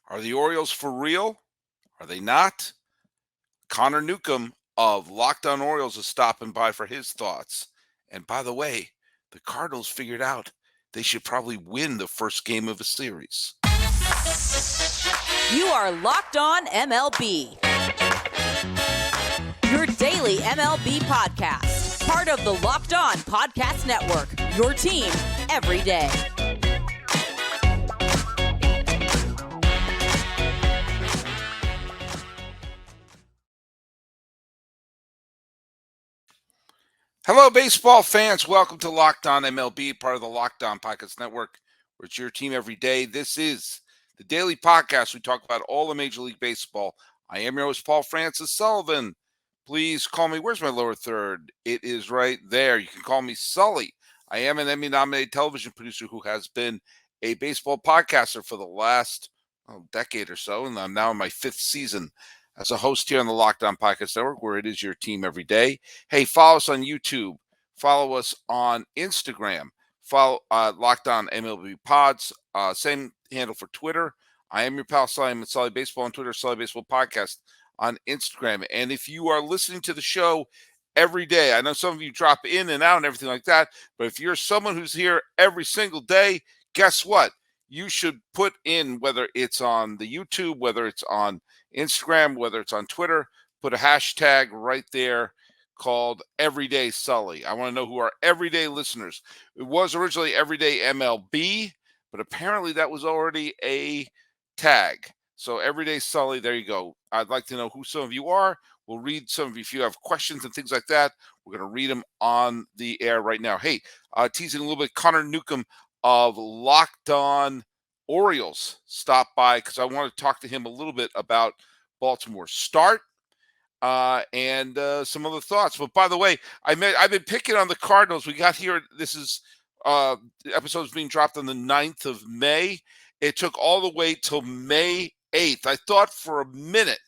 Are the Orioles for real? Are they not? Connor Newcomb of Locked On Orioles is stopping by for his thoughts. And by the way, the Cardinals figured out they should probably win the first game of a series. You are Locked On MLB, your daily MLB podcast. Part of the Locked On Podcast Network, your team every day. Hello, baseball fans. Welcome to Locked On MLB, part of the Locked On Podcast Network, where it's your team every day. This is the daily podcast. We talk about all of Major League Baseball. I am your host, Paul Francis Sullivan. Please call me. Where's my lower third? It is right there. You can call me Sully. I am an Emmy-nominated television producer who has been a baseball podcaster for the last decade or so, and I'm now in my fifth season as a host here on the Locked On Podcast Network, where it is your team every day. Hey, follow us on YouTube. Follow us on Instagram. Follow Locked On MLB Pods. Same handle for Twitter. I am your pal Sully. I'm at Sully Baseball on Twitter, Sully Baseball Podcast on Instagram. And if you are listening to the show every day, I know some of you drop in and out and everything like that, but if you're someone who's here every single day, guess what? You should put in, whether it's on the YouTube, whether it's on Instagram, whether it's on Twitter, put a hashtag right there called Everyday Sully. I want to know who are everyday listeners. It was originally Everyday MLB, but apparently that was already a tag. So Everyday Sully, there you go. I'd like to know who some of you are. We'll read some of you if you have questions and things like that. We're going to read them on the air right now. Hey, teasing a little bit, Connor Newcomb of Locked On Orioles stopped by because I want to talk to him a little bit about Baltimore's start and some other thoughts. But by the way, I've been picking on the Cardinals. We got here. This is the episode's being dropped on the 9th of May. It took all the way till May 8th. I thought for a minute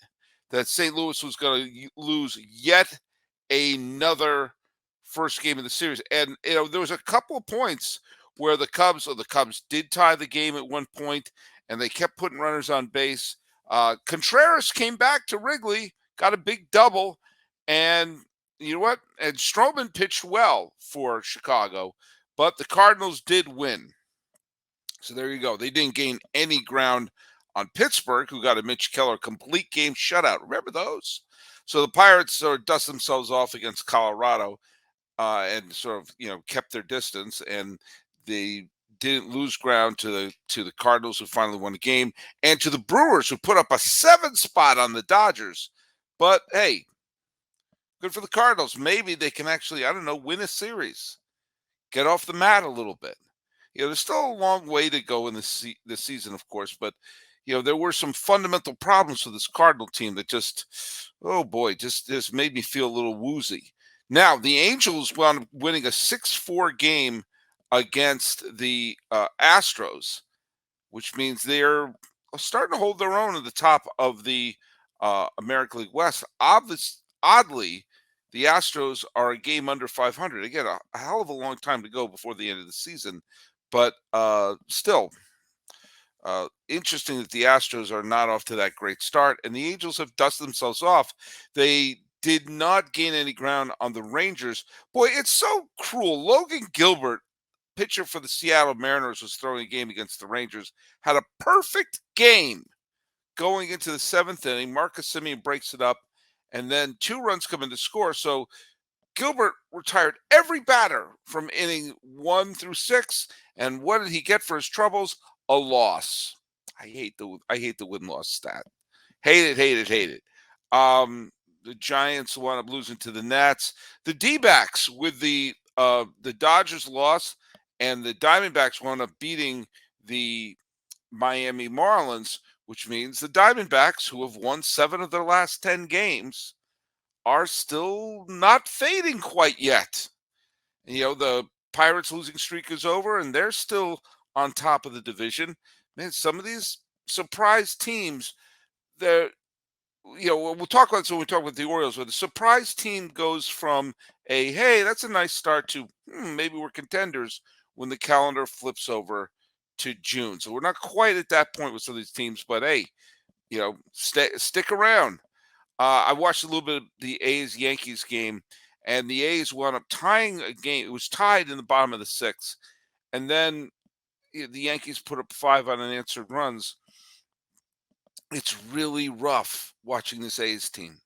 that St. Louis was going to lose yet another first game of the series. And, there was a couple of points where the Cubs did tie the game at one point, and they kept putting runners on base. Contreras came back to Wrigley, got a big double, and you know what? And Stroman pitched well for Chicago, but the Cardinals did win. So there you go. They didn't gain any ground on Pittsburgh, who got a Mitch Keller complete game shutout. Remember those? So the Pirates sort of dust themselves off against Colorado and sort of, kept their distance, and they didn't lose ground to the Cardinals, who finally won the game, and to the Brewers, who put up a 7 spot on the Dodgers. But hey, good for the Cardinals. Maybe they can actually, win a series, get off the mat a little bit. There's still a long way to go in this season, of course, but there were some fundamental problems with this Cardinal team that just made me feel a little woozy. Now, the Angels wound up winning a 6-4 game against the Astros, which means they're starting to hold their own at the top of the American League West. Oddly, the Astros are a game under 500. Again, a hell of a long time to go before the end of the season, but still interesting that the Astros are not off to that great start, and the Angels have dusted themselves off. They did not gain any ground on the Rangers. Boy, it's so cruel. Logan Gilbert, pitcher for the Seattle Mariners, was throwing a game against the Rangers, had a perfect game going into the 7th inning. Marcus Semien breaks it up, and then 2 runs come in to score. So Gilbert retired every batter from inning 1 through 6, and what did he get for his troubles? A loss. I hate the win-loss stat. Hate it. The Giants wound up losing to the Nats. The D-backs with the Dodgers loss, and the Diamondbacks wound up beating the Miami Marlins, which means the Diamondbacks, who have won 7 of their last 10 games, are still not fading quite yet. The Pirates losing streak is over, and they're still on top of the division. Man, some of these surprise teams, we'll talk about this when we talk about the Orioles, where the surprise team goes from hey, that's a nice start, to maybe we're contenders, when the calendar flips over to June. So we're not quite at that point with some of these teams, but hey, stick around. I watched a little bit of the A's Yankees game, and the A's wound up tying a game. It was tied in the bottom of the sixth, and then the Yankees put up 5 unanswered runs. It's really rough watching this A's team.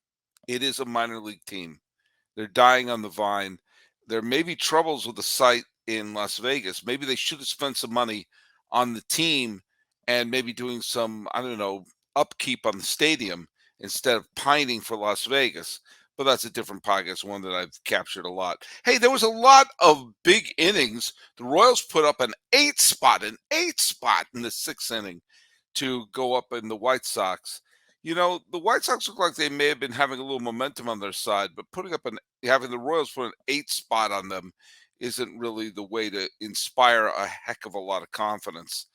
It is a minor league team. They're dying on the vine. There may be troubles with the site in Las Vegas. Maybe they should have spent some money on the team and maybe doing some, I don't know, upkeep on the stadium instead of pining for Las Vegas. But that's a different podcast, one that I've captured a lot. Hey, there was a lot of big innings. The Royals put up an eight spot in the sixth inning to go up in the White Sox. The White Sox look like they may have been having a little momentum on their side, but having the Royals put an 8 spot on them isn't really the way to inspire a heck of a lot of confidence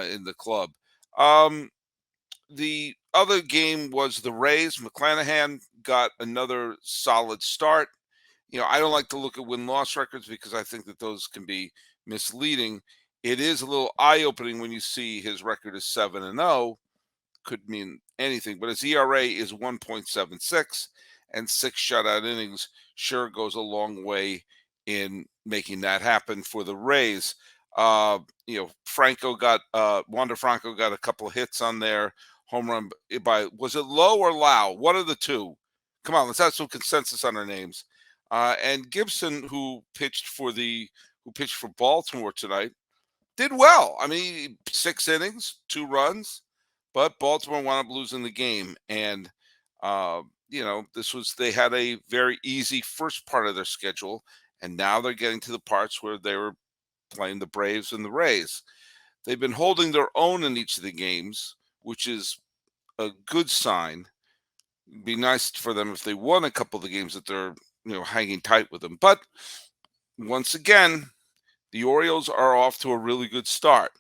in the club. The other game was the Rays. McClanahan got another solid start. I don't like to look at win-loss records because I think that those can be misleading. It is a little eye-opening when you see his record is 7-0. Could mean anything, but his ERA is 1.76, and 6 shutout innings sure goes a long way in making that happen for the Rays. Wander Franco got a couple of hits on there. Home run was it Lowe or Lau? One of the two. Come on, let's have some consensus on our names. And Gibson, who pitched for Baltimore tonight, did well. I mean, 6 innings, 2 runs. But Baltimore wound up losing the game. And, they had a very easy first part of their schedule. And now they're getting to the parts where they were playing the Braves and the Rays. They've been holding their own in each of the games, which is a good sign. It'd be nice for them if they won a couple of the games that they're, hanging tight with them. But once again, the Orioles are off to a really good start.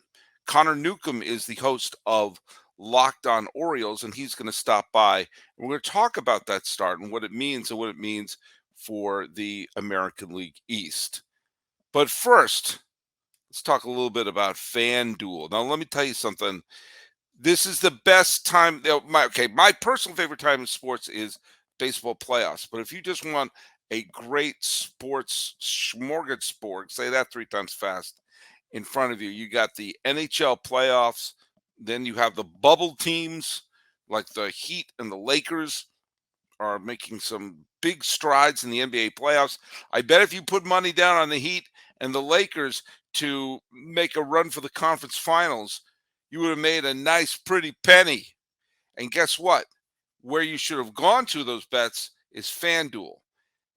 Connor Newcomb is the host of Locked On Orioles, and he's going to stop by. And we're going to talk about that start and what it means for the American League East. But first, let's talk a little bit about FanDuel. Now, let me tell you something. This is the best time. My personal favorite time in sports is baseball playoffs. But if you just want a great sports smorgasbord, say that 3 times fast, in front of you, you got the NHL playoffs. Then you have the bubble teams like the Heat and the Lakers are making some big strides in the NBA playoffs. I bet if you put money down on the Heat and the Lakers to make a run for the conference finals, you would have made a nice, pretty penny. And guess what? Where you should have gone to those bets is FanDuel.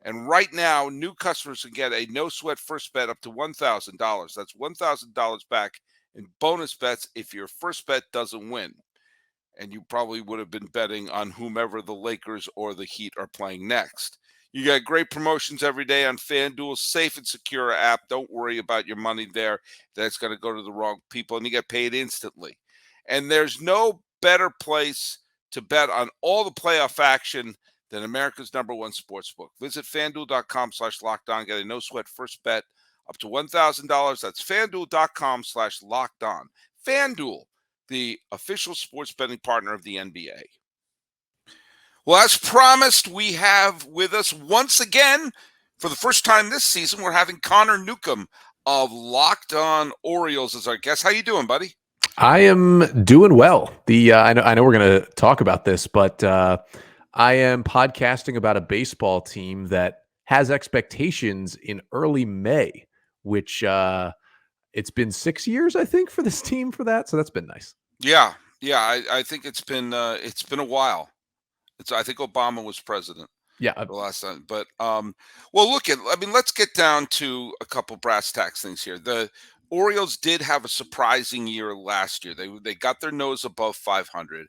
And right now, new customers can get a no-sweat first bet up to $1,000. That's $1,000 back in bonus bets if your first bet doesn't win. And you probably would have been betting on whomever the Lakers or the Heat are playing next. You got great promotions every day on FanDuel's safe and secure app. Don't worry about your money there. That's going to go to the wrong people, and you get paid instantly. And there's no better place to bet on all the playoff action than America's #1 sportsbook. Visit FanDuel.com/lockedon. Get a no-sweat first bet up to $1,000. That's FanDuel.com/lockedon. FanDuel, the official sports betting partner of the NBA. Well, as promised, we have with us once again, for the first time this season, we're having Connor Newcomb of Locked On Orioles as our guest. How you doing, buddy? I am doing well. I know we're going to talk about this, but I am podcasting about a baseball team that has expectations in early May, which it's been 6 years, I think, for this team for that. So that's been nice. Yeah. I think it's been a while. I think Obama was president. Yeah, the last time. But let's get down to a couple brass tacks things here. The Orioles did have a surprising year last year. They got their nose above 500,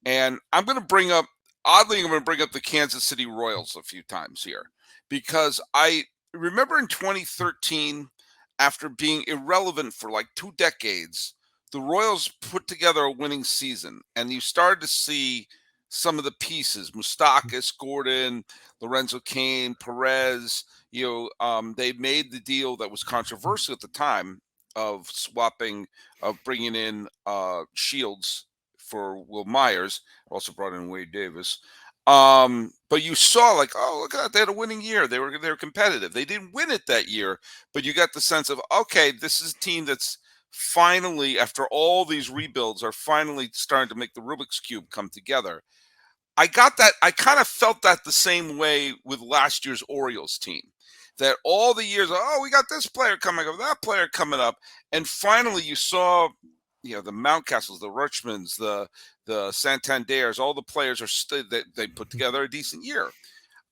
and I'm going to bring up the Kansas City Royals a few times here because I remember in 2013, after being irrelevant for like 2 decades, the Royals put together a winning season, and you started to see some of the pieces: Moustakas, Gordon, Lorenzo Cain, Perez. They made the deal that was controversial at the time of swapping, of bringing in Shields for Will Myers. Also brought in Wade Davis. But you saw like, oh, look at that, they had a winning year. They were competitive. They didn't win it that year, but you got the sense of, okay, this is a team that's finally, after all these rebuilds, are finally starting to make the Rubik's Cube come together. I got that. I kind of felt that the same way with last year's Orioles team. That all the years, oh, we got this player coming up, that player coming up, and finally you saw, the Mountcastles, the Richmonds, the Santanders, all the players they put together a decent year.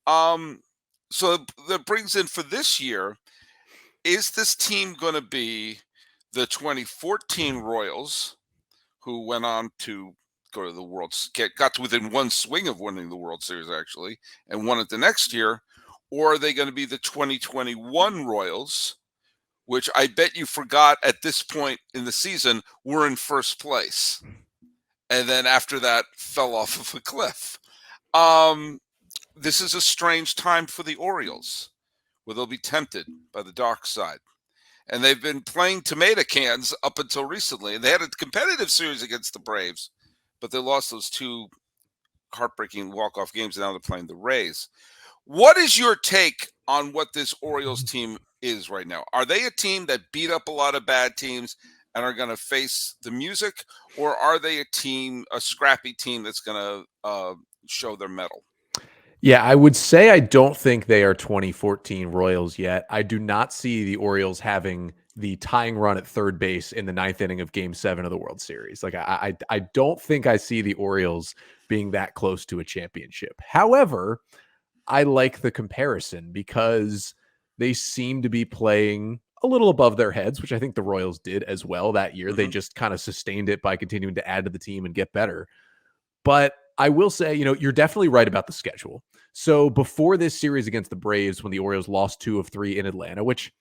So that brings in for this year, is this team going to be the 2014 Royals, who went on to go to the got to within one swing of winning the World Series, actually, and won it the next year? Or are they going to be the 2021 Royals, which I bet you forgot at this point in the season were in first place, and then after that fell off of a cliff? This is a strange time for the Orioles, where they'll be tempted by the dark side. And they've been playing tomato cans up until recently. And they had a competitive series against the Braves, but they lost those two heartbreaking walk-off games, and now they're playing the Rays. What is your take on what this Orioles team is right now? Are they a team that beat up a lot of bad teams and are going to face the music, or are they a scrappy team that's going to show their mettle? Yeah, I would say I don't think they are 2014 Royals yet. I do not see the Orioles having the tying run at third base in the ninth inning of Game 7 of the World Series. Like I don't think I see the Orioles being that close to a championship. However, I like the comparison because they seem to be playing a little above their heads, which I think the Royals did as well that year. Mm-hmm. They just kind of sustained it by continuing to add to the team and get better. But I will say, you're definitely right about the schedule. So before this series against the Braves, when the Orioles lost 2 of 3 in Atlanta, which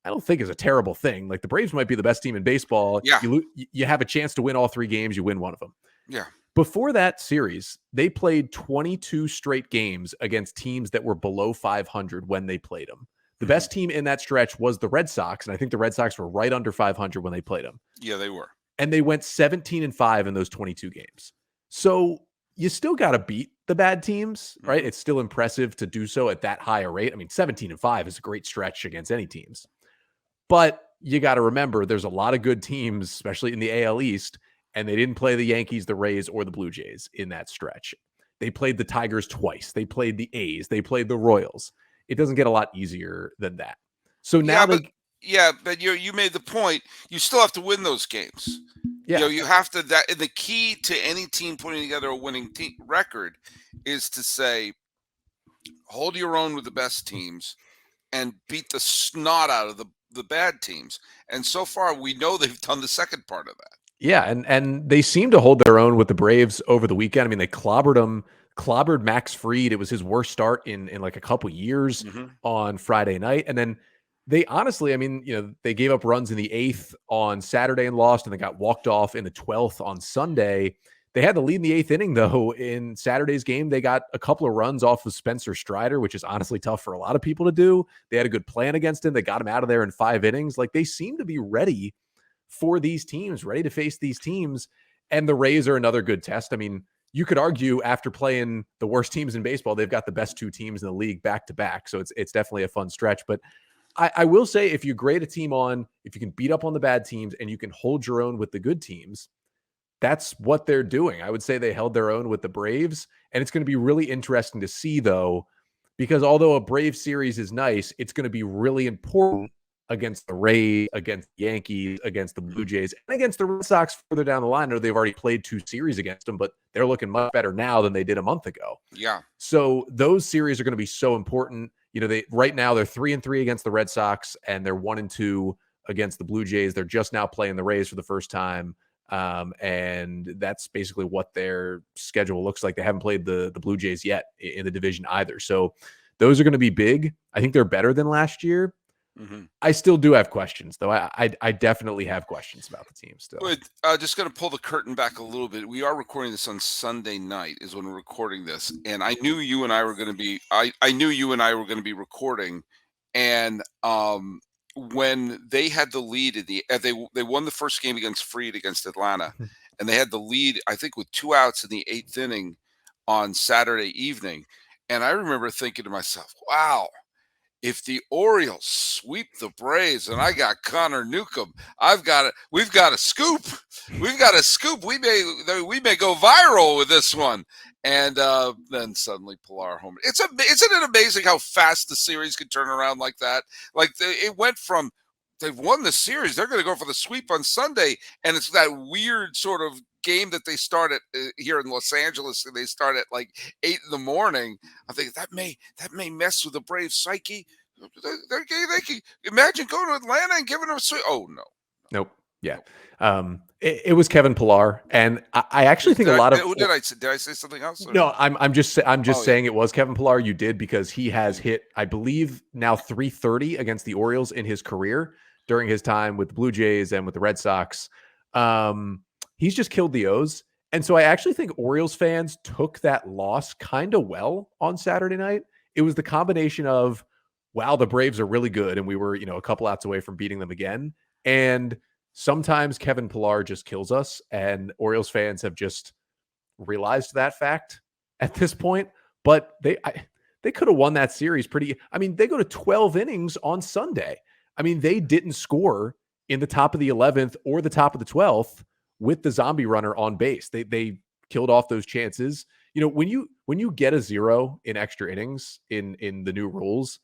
I don't think is a terrible thing. Like, the Braves might be the best team in baseball. Yeah. You have a chance to win all 3 games. You win one of them. Yeah. Before that series, they played 22 straight games against teams that were below 500 when they played them. The best team in that stretch was the Red Sox, and I think the Red Sox were right under 500 when they played them. Yeah, they were. And they went 17-5 in those 22 games. So you still got to beat the bad teams, right? Mm-hmm. It's still impressive to do so at that high a rate. I mean, 17-5 is a great stretch against any teams. But you got to remember, there's a lot of good teams, especially in the AL East, and they didn't play the Yankees, the Rays, or the Blue Jays in that stretch. They played the Tigers twice. They played the A's. They played the Royals. It doesn't get a lot easier than that. So now but you made the point. You still have to win those games. Yeah. You have to. The key to any team putting together a winning record is to say, hold your own with the best teams and beat the snot out of the bad teams. And so far, we know they've done the second part of that. Yeah, and they seem to hold their own with the Braves over the weekend. I mean, they clobbered Max Fried. It was his worst start in like a couple years on Friday night. And then they honestly, I mean, they gave up runs in the 8th on Saturday and lost, and they got walked off in the 12th on Sunday. They had the lead in the 8th inning, though. In Saturday's game, they got a couple of runs off of Spencer Strider, which is honestly tough for a lot of people to do. They had a good plan against him. They got him out of there in 5 innings. Like, they seem to be ready for these teams, ready to face these teams. And the Rays are another good test. I mean, you could argue after playing the worst teams in baseball, they've got the best 2 teams in the league back to back. So it's definitely a fun stretch. But I will say, if you grade a team on, if you can beat up on the bad teams and you can hold your own with the good teams, that's what they're doing. I would say they held their own with the Braves. And it's going to be really interesting to see, though, because although a Brave series is nice, it's going to be really important against the Rays, against the Yankees, against the Blue Jays, and against the Red Sox further down the line. I know they've already played 2 series against them, but they're looking much better now than they did a month ago. Yeah. So those series are going to be so important. Right now they're 3-3 against the Red Sox, and they're 1-2 against the Blue Jays. They're just now playing the Rays for the first time. And that's basically what their schedule looks like. They haven't played the Blue Jays yet in the division either. So those are going to be big. I think they're better than last year. Mm-hmm. I still do have questions, though. I definitely have questions about the team still. But just going to pull the curtain back a little bit. We are recording this on Sunday night is when we're recording this. And I knew you and I were going to be, I knew you and I were going to be recording. And when they had the lead in they won the first game against Fried against Atlanta, and they had the lead, I think, with 2 outs in the 8th inning on Saturday evening. And I remember thinking to myself, wow, if the Orioles sweep the Braves and I got Connor Newcomb, we've got a scoop. We've got a scoop. We may go viral with this one. And then suddenly Pilar home. Isn't it amazing how fast the series could turn around like that? Like it went from they've won the series, they're going to go for the sweep on Sunday, and it's that weird sort of game that they start at here in Los Angeles, and they start at like 8 in the morning. I think that may mess with the Braves psyche. They can imagine going to Atlanta and giving them a sweep. Oh no. Nope. Yeah. It was Kevin Pillar, and I actually think a lot of. Who did I say? Did I say something else? Or? No, I'm just saying it was Kevin Pillar. You did, because he has hit, I believe, now 330 against the Orioles in his career during his time with the Blue Jays and with the Red Sox. He's just killed the O's, and so I actually think Orioles fans took that loss kind of well on Saturday night. It was the combination of, wow, the Braves are really good, and we were, a couple outs away from beating them again, and sometimes Kevin Pillar just kills us, and Orioles fans have just realized that fact at this point. But they could have won that series pretty. I mean, they go to 12 innings on Sunday. I mean, they didn't score in the top of the 11th or the top of the 12th with the zombie runner on base. They killed off those chances. When you get a 0 in extra innings in the new rules,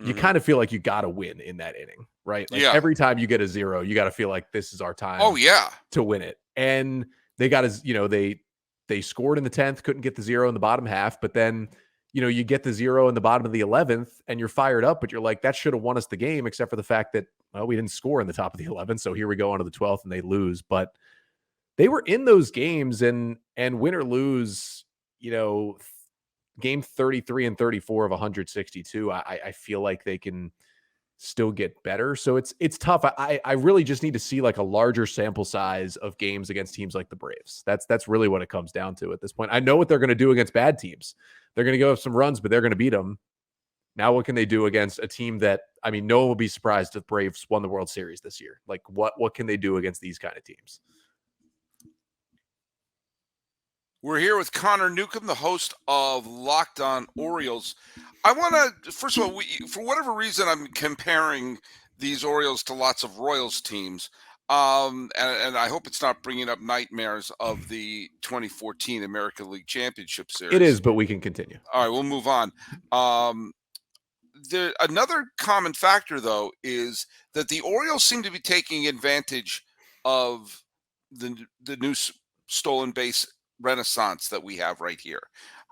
you kind of feel like you got to win in that inning, right? Like every time you get a 0, you got to feel like this is our time. Oh yeah, to win it. And they got they scored in the 10th, couldn't get the 0 in the bottom half, but then you get the 0 in the bottom of the 11th, and you're fired up, but you're like, that should have won us the game, except for the fact that, well, we didn't score in the top of the 11th, so here we go onto the 12th, and they lose. But they were in those games, and win or lose, game 33 and 34 of 162, I feel like they can still get better. So it's tough. I really just need to see like a larger sample size of games against teams like the Braves. That's really what it comes down to at this point. I know what they're going to do against bad teams. They're going to give up some runs, but they're going to beat them. Now, what can they do against a team that, I mean, no one will be surprised if Braves won the World Series this year. Like, what can they do against these kind of teams? We're here with Connor Newcomb, the host of Locked On Orioles. I want to, first of all, for whatever reason, I'm comparing these Orioles to lots of Royals teams. And I hope it's not bringing up nightmares of the 2014 American League Championship Series. It is, but we can continue. All right, we'll move on. Another common factor, though, is that the Orioles seem to be taking advantage of the new stolen base renaissance that we have right here.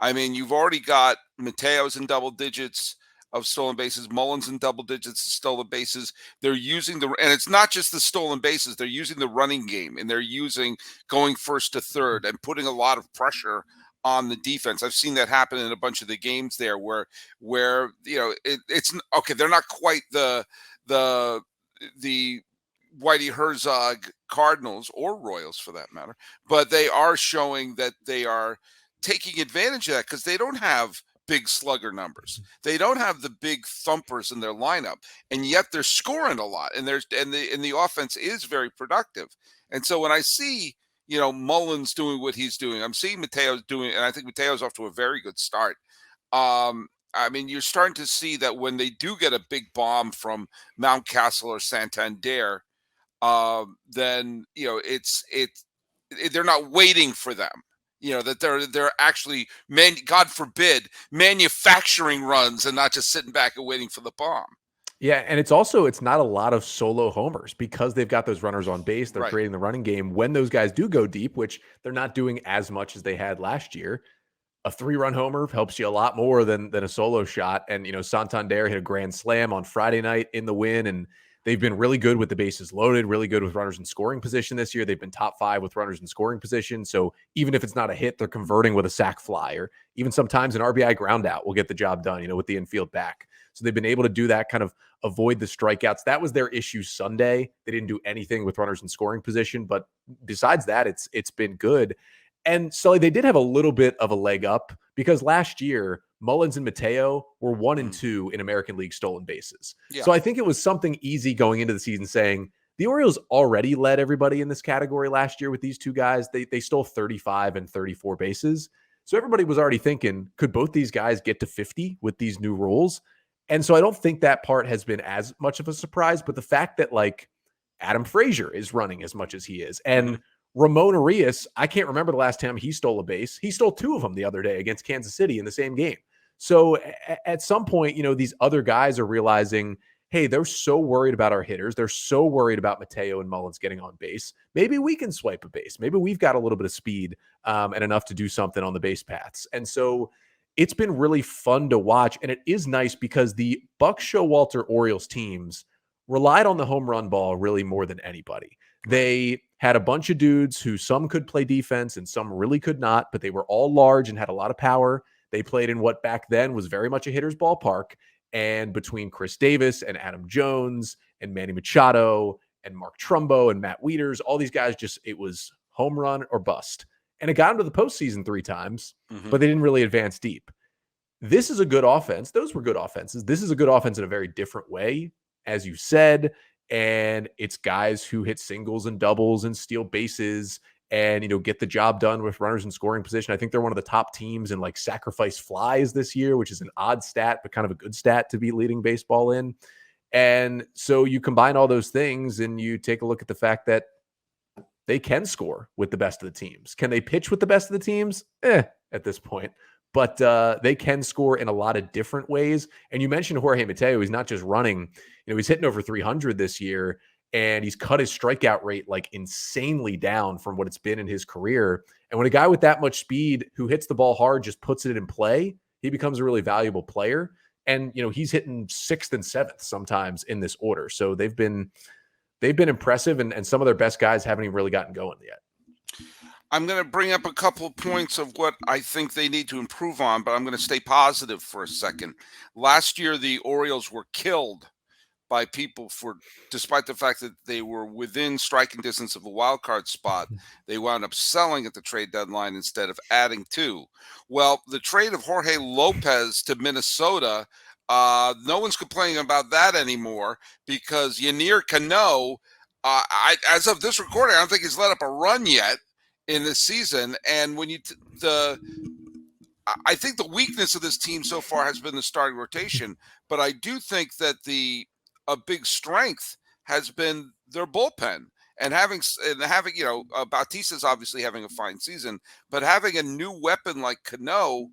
I mean, you've already got Mateo's in double digits of stolen bases, Mullins in double digits of stolen bases. They're using and it's not just the stolen bases, they're using the running game, and they're using going first to third and putting a lot of pressure on the defense. I've seen that happen in a bunch of the games there where it's okay, they're not quite the Whitey Herzog Cardinals or Royals for that matter, but they are showing that they are taking advantage of that because they don't have big slugger numbers. They don't have the big thumpers in their lineup, and yet they're scoring a lot, and the offense is very productive. And so when I see Mullins doing what he's doing, I'm seeing Mateo doing, and I think Mateo's off to a very good start. I mean, you're starting to see that when they do get a big bomb from Mountcastle or Santander, then they're not waiting for them. That they're actually, God forbid, manufacturing runs and not just sitting back and waiting for the bomb. Yeah, and it's not a lot of solo homers because they've got those runners on base. They're creating the running game. When those guys do go deep, which they're not doing as much as they had last year, a 3-run homer helps you a lot more than a solo shot. And, Santander hit a grand slam on Friday night in the win, and they've been really good with the bases loaded, really good with runners in scoring position this year. They've been top 5 with runners in scoring position. So even if it's not a hit, they're converting with a sac fly, or even sometimes an RBI ground out will get the job done, with the infield back. So they've been able to do that, kind of avoid the strikeouts. That was their issue Sunday. They didn't do anything with runners in scoring position, but besides that, it's been good. And so they did have a little bit of a leg up because last year, Mullins and Mateo were 1 and 2 in American League stolen bases. Yeah. So I think it was something easy going into the season saying the Orioles already led everybody in this category last year with these two guys. They stole 35 and 34 bases. So everybody was already thinking, could both these guys get to 50 with these new rules? And so I don't think that part has been as much of a surprise, but the fact that like Adam Frazier is running as much as he is, and Ramon Arias, I can't remember the last time he stole a base. He stole 2 of them the other day against Kansas City in the same game. So at some point, these other guys are realizing, hey, they're so worried about our hitters. They're so worried about Mateo and Mullins getting on base. Maybe we can swipe a base. Maybe we've got a little bit of speed and enough to do something on the base paths. And so it's been really fun to watch. And it is nice because the Buck Showalter Orioles teams relied on the home run ball really more than anybody. They had a bunch of dudes who some could play defense and some really could not, but they were all large and had a lot of power. They played in what back then was very much a hitter's ballpark. And between Chris Davis and Adam Jones and Manny Machado and Mark Trumbo and Matt Wieters, all these guys it was home run or bust. And it got into the postseason 3 times, but they didn't really advance deep. This is a good offense. Those were good offenses. This is a good offense in a very different way, as you said. And it's guys who hit singles and doubles and steal bases and, get the job done with runners in scoring position. I think they're one of the top teams in like sacrifice flies this year, which is an odd stat, but kind of a good stat to be leading baseball in. And so you combine all those things and you take a look at the fact that they can score with the best of the teams. Can they pitch with the best of the teams? At this point. But they can score in a lot of different ways. And you mentioned Jorge Mateo. He's not just running. He's hitting over 300 this year. And he's cut his strikeout rate like insanely down from what it's been in his career. And when a guy with that much speed who hits the ball hard just puts it in play, he becomes a really valuable player. And, he's hitting 6th and 7th sometimes in this order. So they've been impressive, and some of their best guys haven't even really gotten going yet. I'm going to bring up a couple of points of what I think they need to improve on, but I'm going to stay positive for a second. Last year, the Orioles were killed by people despite the fact that they were within striking distance of a wild card spot, they wound up selling at the trade deadline instead of adding to. Well, the trade of Jorge Lopez to Minnesota, no one's complaining about that anymore because Yennier Cano, as of this recording, I don't think he's let up a run yet in this season. And when I think the weakness of this team so far has been the starting rotation, but I do think that a big strength has been their bullpen and having Bautista's obviously having a fine season, but having a new weapon like Cano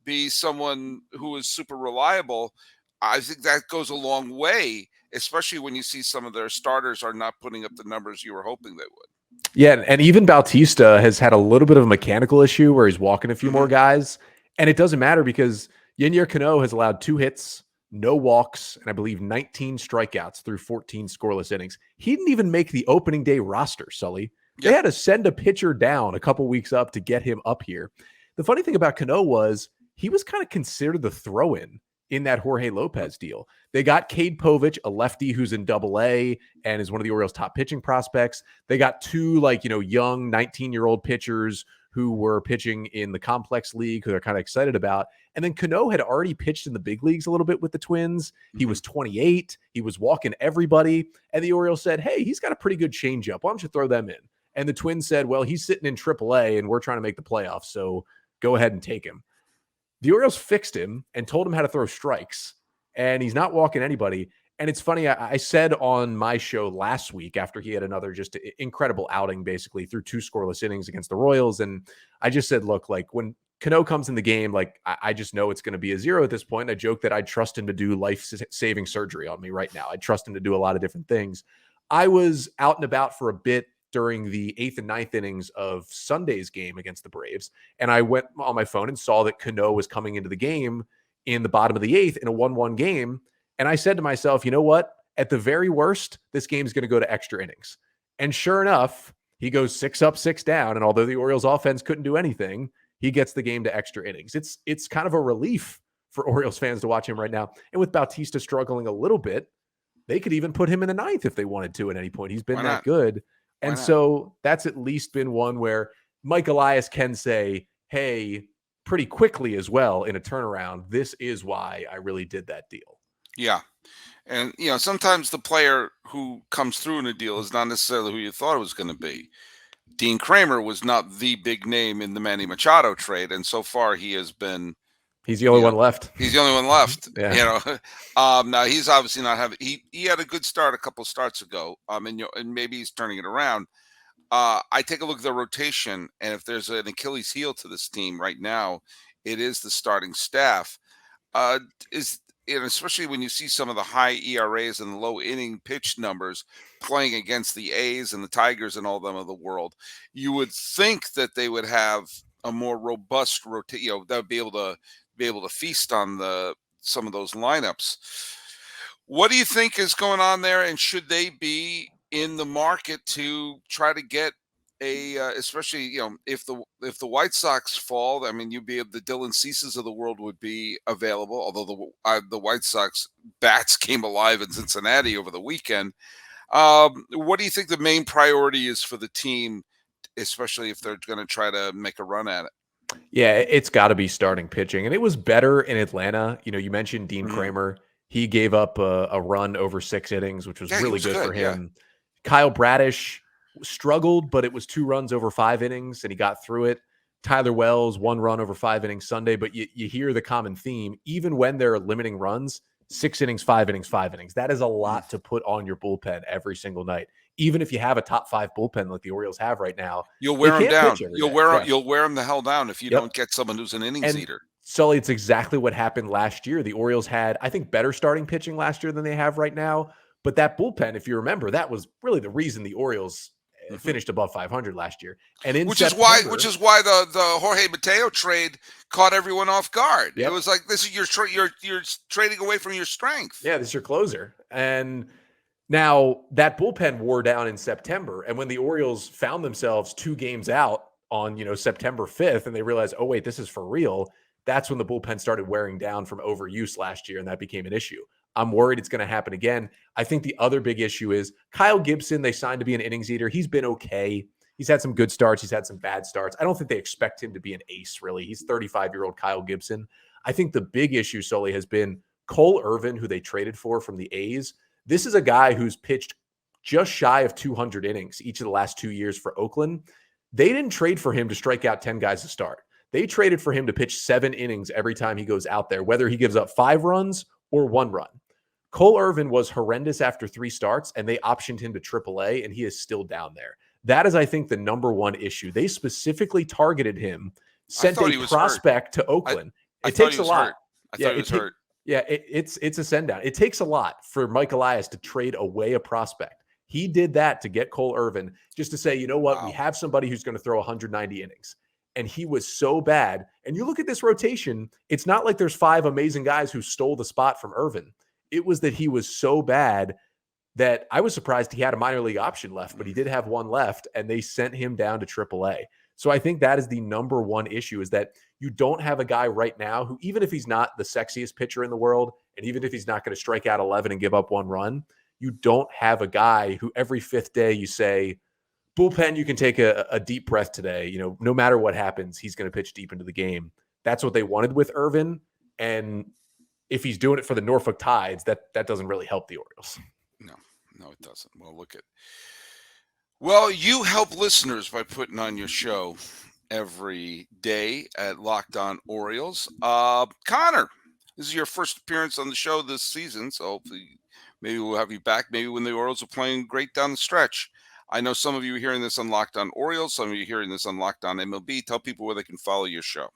be someone who is super reliable, I think that goes a long way, especially when you see some of their starters are not putting up the numbers you were hoping they would. Yeah, and even Bautista has had a little bit of a mechanical issue where he's walking a few more guys, and it doesn't matter because Yennier Cano has allowed 2 hits, no walks, and I believe 19 strikeouts through 14 scoreless innings. He didn't even make the opening day roster, Sully. They had to send a pitcher down a couple weeks up to get him up here. The funny thing about Cano was he was kind of considered the throw-in in that Jorge Lopez deal. They got Cade Povich, a lefty who's in Double-A and is one of the Orioles' top pitching prospects. They got 2 young 19-year-old pitchers who were pitching in the complex league who they're kind of excited about. And then Cano had already pitched in the big leagues a little bit with the Twins. He was 28. He was walking everybody. And the Orioles said, hey, he's got a pretty good changeup. Why don't you throw them in? And the Twins said, well, he's sitting in AAA and we're trying to make the playoffs, so go ahead and take him. The Orioles fixed him and told him how to throw strikes, and he's not walking anybody. And it's funny, I said on my show last week after he had another just incredible outing, basically through 2 scoreless innings against the Royals. And I just said, look, when Cano comes in the game, I just know it's going to be a 0 at this point. I joked that I'd trust him to do life-saving surgery on me right now. I trust him to do a lot of different things. I was out and about for a bit during the 8th and 9th innings of Sunday's game against the Braves. And I went on my phone and saw that Cano was coming into the game in the bottom of the 8th in a 1-1 game. And I said to myself, you know what? At the very worst, this game is going to go to extra innings. And sure enough, he goes 6 up, 6 down. And although the Orioles offense couldn't do anything, he gets the game to extra innings. It's kind of a relief for Orioles fans to watch him right now. And with Bautista struggling a little bit, they could even put him in the 9th if they wanted to at any point. He's been that good. And so that's at least been one where Mike Elias can say, hey, pretty quickly as well in a turnaround. This is why I really did that deal. Yeah. And, sometimes the player who comes through in a deal is not necessarily who you thought it was going to be. Dean Kramer was not the big name in the Manny Machado trade, and so far he has been. He's the only one left. He's the only one left. Yeah. Now he's obviously not having. He had a good start a couple of starts ago. And maybe he's turning it around. I take a look at the rotation, and if there's an Achilles heel to this team right now, it is the starting staff. Especially when you see some of the high ERAs and low inning pitch numbers playing against the A's and the Tigers and all them of the world, you would think that they would have a more robust rotation. That would be able to feast on some of those lineups. What do you think is going on there, and should they be in the market to try to get especially if the White Sox fall? I mean, you'd be the Dylan Ceases of the world would be available, although the White Sox bats came alive in Cincinnati over the weekend. What do you think the main priority is for the team, especially if they're going to try to make a run at it? Yeah, it's got to be starting pitching, and it was better in Atlanta. You mentioned Dean Kramer. He gave up a run over 6 innings, which was really good for him. Yeah. Kyle Bradish struggled, but it was 2 runs over 5 innings, and he got through it. Tyler Wells, 1 run over 5 innings Sunday, but you hear the common theme. Even when they're limiting runs, 6 innings, 5 innings, 5 innings. That is a lot to put on your bullpen every single night. Even if you have a top 5 bullpen like the Orioles have right now, you'll wear them down. You'll wear them the hell down if you don't get someone who's an innings eater. Sully, it's exactly what happened last year. The Orioles had, I think, better starting pitching last year than they have right now. But that bullpen, if you remember, that was really the reason the Orioles finished above 500 last year. And which is why the Jorge Mateo trade caught everyone off guard. Yep. It was like, this is you're trading away from your strength. Yeah, this is your closer. And now that bullpen wore down in September. And when the Orioles found themselves 2 games out on, September 5th, and they realized, oh, wait, this is for real. That's when the bullpen started wearing down from overuse last year. And that became an issue. I'm worried it's going to happen again. I think the other big issue is Kyle Gibson. They signed to be an innings eater. He's been okay. He's had some good starts. He's had some bad starts. I don't think they expect him to be an ace, really. He's 35-year-old Kyle Gibson. I think the big issue, Sully, has been Cole Irvin, who they traded for from the A's. This is a guy who's pitched just shy of 200 innings each of the last 2 years for Oakland. They didn't trade for him to strike out 10 guys to start. They traded for him to pitch 7 innings every time he goes out there, whether he gives up 5 runs or 1 run. Cole Irvin was horrendous after 3 starts, and they optioned him to AAA, and he is still down there. That is, I think, the number one issue. They specifically targeted him, sent a prospect to Oakland. It takes a lot. I thought he was hurt. Yeah, it's a send down. It takes a lot for Mike Elias to trade away a prospect. He did that to get Cole Irvin, just to say, you know what, we have somebody who's going to throw 190 innings. And he was so bad. And you look at this rotation, it's not like there's 5 amazing guys who stole the spot from Irvin. It was that he was so bad that I was surprised he had a minor league option left, but he did have 1 left, and they sent him down to AAA. So I think that is the number one issue, is that you don't have a guy right now who, even if he's not the sexiest pitcher in the world, and even if he's not going to strike out 11 and give up 1 run, you don't have a guy who every 5th day you say, bullpen, you can take a deep breath today. No matter what happens, he's going to pitch deep into the game. That's what they wanted with Irvin. And if he's doing it for the Norfolk Tides, that doesn't really help the Orioles. No, it doesn't. Well, you help listeners by putting on your show every day at Locked On Orioles. Connor, this is your first appearance on the show this season, so hopefully maybe we'll have you back maybe when the Orioles are playing great down the stretch. I know some of you are hearing this on Locked On Orioles, some of you are hearing this on Locked On MLB. Tell people where they can follow your show.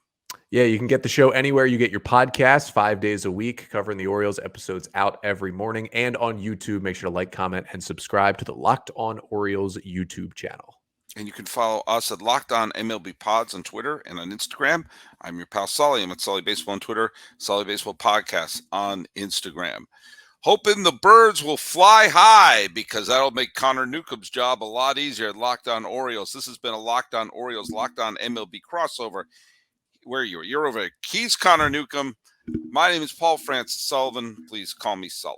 Yeah, you can get the show anywhere you get your podcasts, 5 days a week, covering the Orioles, episodes out every morning, and on YouTube. Make sure to like, comment, and subscribe to the Locked On Orioles YouTube channel. And you can follow us at Locked On MLB Pods on Twitter and on Instagram. I'm your pal Sully. I'm at Sully Baseball on Twitter, Sully Baseball Podcast on Instagram. Hoping the birds will fly high, because that'll make Connor Newcomb's job a lot easier at Locked On Orioles. This has been a Locked On Orioles, Locked On MLB crossover. Where are you? You're over at Keys Connor Newcomb. My name is Paul Francis Sullivan. Please call me Sully.